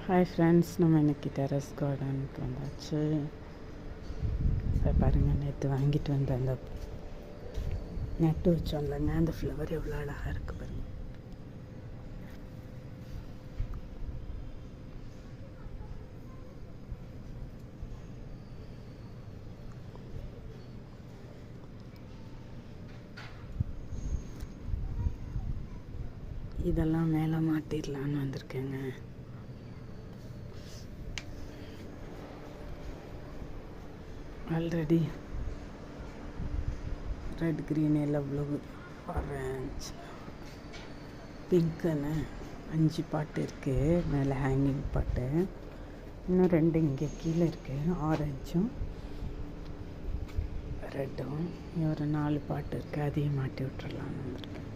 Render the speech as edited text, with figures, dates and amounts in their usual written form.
Hi friends, நம்ம இன்றைக்கி terrace கார்டனுக்கு வந்தாச்சு. பாருங்கள், நேற்று வாங்கிட்டு வந்த அந்த நட்டு வச்சோம் இல்லைங்க, அந்த ஃப்ளவர் எவ்வளோ அழகாக இருக்குது பாருங்கள். இதெல்லாம் மேலே மாட்டிடலான்னு வந்திருக்கேங்க. Already red, green, yellow, blue, orange, பிங்க்குன்னு 5 பாட்டு இருக்குது. மேலே ஹேங்கிங் பாட்டு இன்னும் 2 இங்கே கீழே இருக்குது. ஆரஞ்சும் ரெட்டும் ஒரு 4 பாட்டு இருக்குது. அதையும் மாட்டி விட்டுறலான்னு வந்திருக்கேன்.